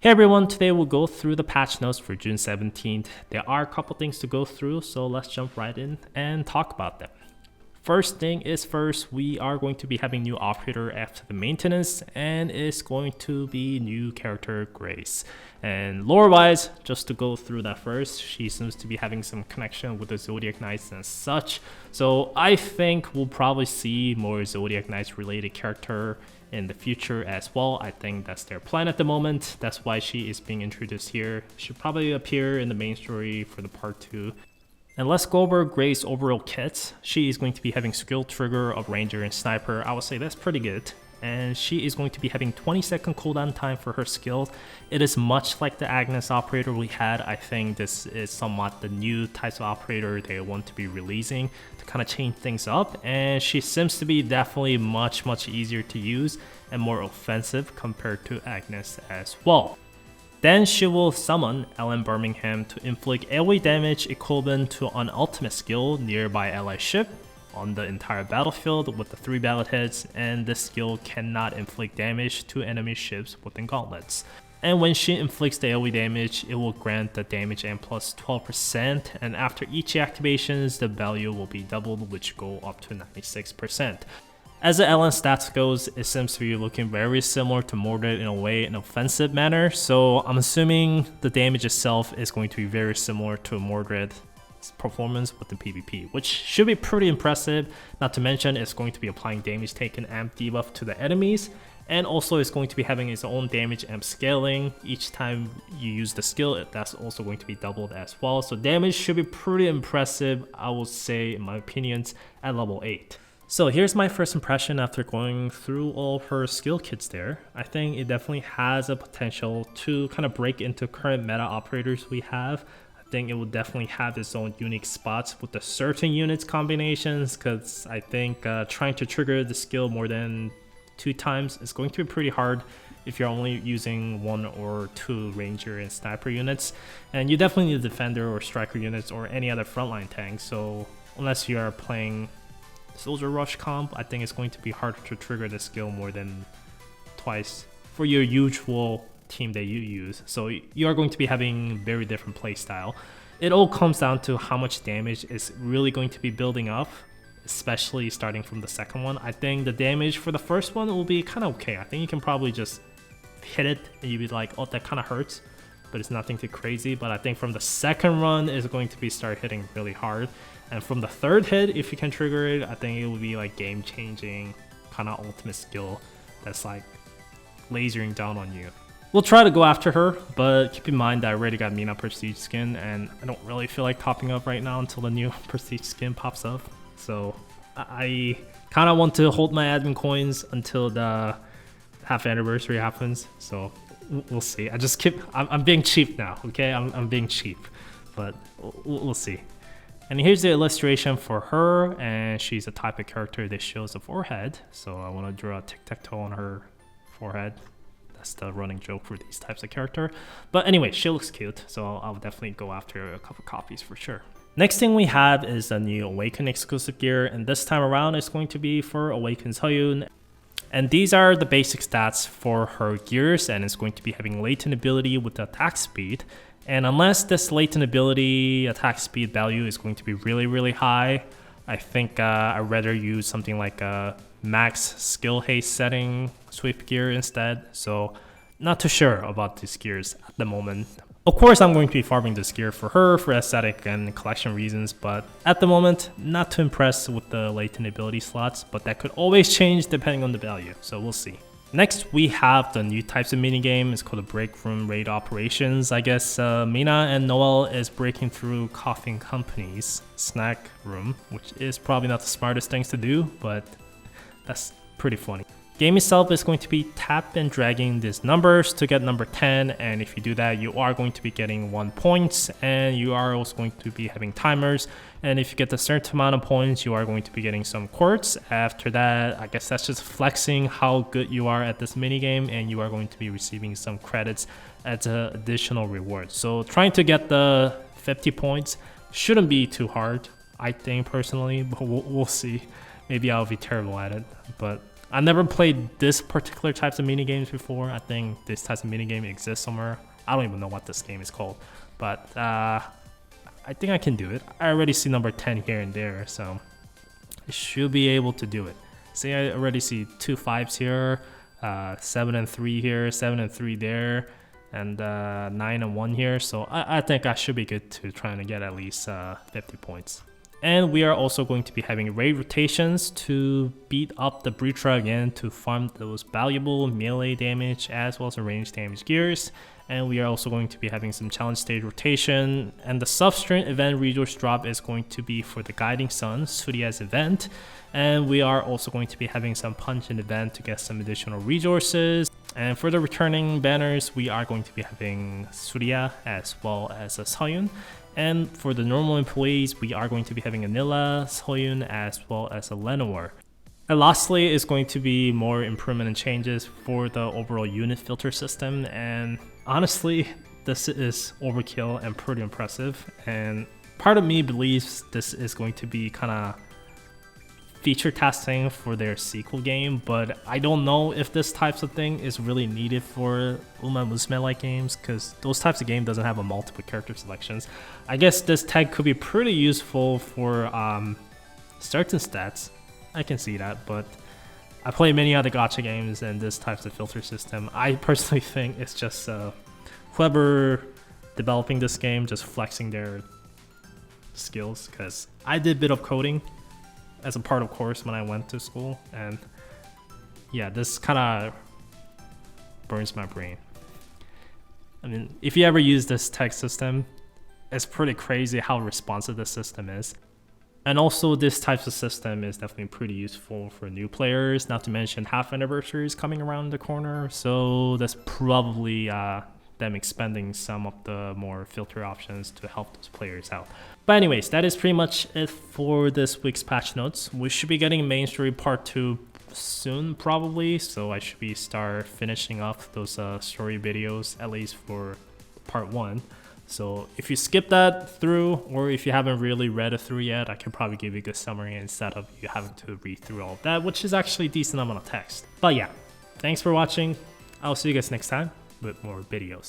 Hey everyone, today we'll go through the patch notes for June 17th. There are a couple things to go through, so let's jump right in and talk about them. First thing is first, we are going to be having new operator after the maintenance, and it's going to be new character Grace. And lore-wise, just to go through that first, she seems to be having some connection with the Zodiac Knights and such. So I think we'll probably see more Zodiac Knights related character in the future as well. I think that's their plan at the moment. That's why she is being introduced here. She'll probably appear in the main story for the part 2. And let's go over Grace's overall kit. She is going to be having skill trigger of Ranger and Sniper. I would say that's pretty good. And she is going to be having 20-second cooldown time for her skills. It is much like the Agnes operator we had. I think this is somewhat the new types of operator they want to be releasing to kind of change things up. And she seems to be definitely much easier to use and more offensive compared to Agnes as well. Then she will summon Ellen Birmingham to inflict AoE damage equivalent to an ultimate skill nearby ally ship on the entire battlefield with the 3 ballot hits, and this skill cannot inflict damage to enemy ships within gauntlets. And when she inflicts the AoE damage, it will grant the damage and plus 12%, and after each activations, the value will be doubled, which go up to 96%. As the Ellen stats goes, it seems to be looking very similar to Mordred in a way, in an offensive manner, so I'm assuming the damage itself is going to be very similar to Mordred performance with the PvP, which should be pretty impressive. Not to mention it's going to be applying damage taken amp debuff to the enemies, and also it's going to be having its own damage amp scaling. Each time you use the skill, that's also going to be doubled as well, so damage should be pretty impressive, I would say, in my opinions, at level 8. So here's my first impression after going through all of her skill kits there. I think it definitely has a potential to kind of break into current meta operators we have. I think it will definitely have its own unique spots with the certain units combinations, because I think trying to trigger the skill more than 2 times is going to be pretty hard if you're only using 1 or 2 Ranger and Sniper units. And you definitely need Defender or Striker units or any other frontline tank, so unless you are playing Soldier Rush comp, I think it's going to be harder to trigger the skill more than twice for your usual team that you use. So you are going to be having very different playstyle. It all comes down to how much damage is really going to be building up, especially starting from the second one. I think the damage for the first one will be kind of okay. I think you can probably just hit it and you'd be like, oh, that kind of hurts, but it's nothing too crazy. But I think from the second run is going to be start hitting really hard. And from the third hit, if you can trigger it, I think it will be like game-changing kind of ultimate skill that's like lasering down on you. We'll try to go after her, but keep in mind that I already got Mina Prestige skin, and I don't really feel like topping up right now until the new Prestige skin pops up. So I kind of want to hold my admin coins until the half anniversary happens. So we'll see. I'm being cheap now, okay? I'm being cheap, but we'll see. And here's the illustration for her, and she's a type of character that shows a forehead. So I want to draw a tic-tac-toe on her forehead. That's the running joke for these types of character. But anyway, she looks cute, so I'll definitely go after a couple copies for sure. Next thing we have is a new Awaken exclusive gear, and this time around it's going to be for Awaken Soyun. And these are the basic stats for her gears, and it's going to be having latent ability with the attack speed. And unless this latent ability attack speed value is going to be really high, I think I'd rather use something like a max skill haste setting sweep gear instead. So not too sure about these gears at the moment. Of course, I'm going to be farming this gear for her for aesthetic and collection reasons, but at the moment, not too impressed with the latent ability slots, but that could always change depending on the value, so we'll see. Next, we have the new types of minigame. It's called a Break Room Raid Operations. I guess Mina and Noel is breaking through Coffin Company's snack room, which is probably not the smartest things to do, but that's pretty funny. Game itself is going to be tap and dragging these numbers to get number 10, and if you do that, you are going to be getting 1 point, and you are also going to be having timers, and if you get a certain amount of points, you are going to be getting some quartz. After that, I guess that's just flexing how good you are at this minigame, and you are going to be receiving some credits as an additional reward. So trying to get the 50 points shouldn't be too hard, I think personally, but we'll see. Maybe I'll be terrible at it, but I never played this particular types of mini games before. I think this type of mini game exists somewhere. I don't even know what this game is called, but I think I can do it. I already see number 10 here and there, so I should be able to do it. See, I already see 2 5s here, 7 and 3 here, 7 and 3 there, and 9 and 1 here. So I think I should be good to trying to get at least 50 points. And we are also going to be having raid rotations to beat up the Breacher again to farm those valuable melee damage as well as range damage gears. And we are also going to be having some challenge stage rotation. And the substrate event resource drop is going to be for the Guiding Sun, Surya's event. And we are also going to be having some punch-in event to get some additional resources. And for the returning banners, we are going to be having Surya as well as a Seoyun. And for the normal employees, we are going to be having Anila, Seoyun, as well as a Lenoir. And lastly is going to be more improvement and changes for the overall unit filter system. And honestly, this is overkill and pretty impressive. And part of me believes this is going to be kind of feature testing for their sequel game, but I don't know if this types of thing is really needed for Uma Musume like games, because those types of game doesn't have a multiple character selections. I guess this tag could be pretty useful for certain stats. I can see that, but I play many other gacha games and this types of filter system, I personally think it's just whoever developing this game just flexing their skills, because I did a bit of coding as a part of course when I went to school, and yeah, this kind of burns my brain. I mean, if you ever use this tag system, it's pretty crazy how responsive this system is. And also this type of system is definitely pretty useful for new players, not to mention half anniversary is coming around the corner, so that's probably them expanding some of the more filter options to help those players out. But anyways, that is pretty much it for this week's patch notes. We should be getting main story part 2 soon probably, so I should be start finishing off those story videos, at least for part 1. So if you skip that through, or if you haven't really read it through yet, I can probably give you a good summary instead of you having to read through all of that, which is actually a decent amount of text. But yeah, thanks for watching. I'll see you guys next time with more videos.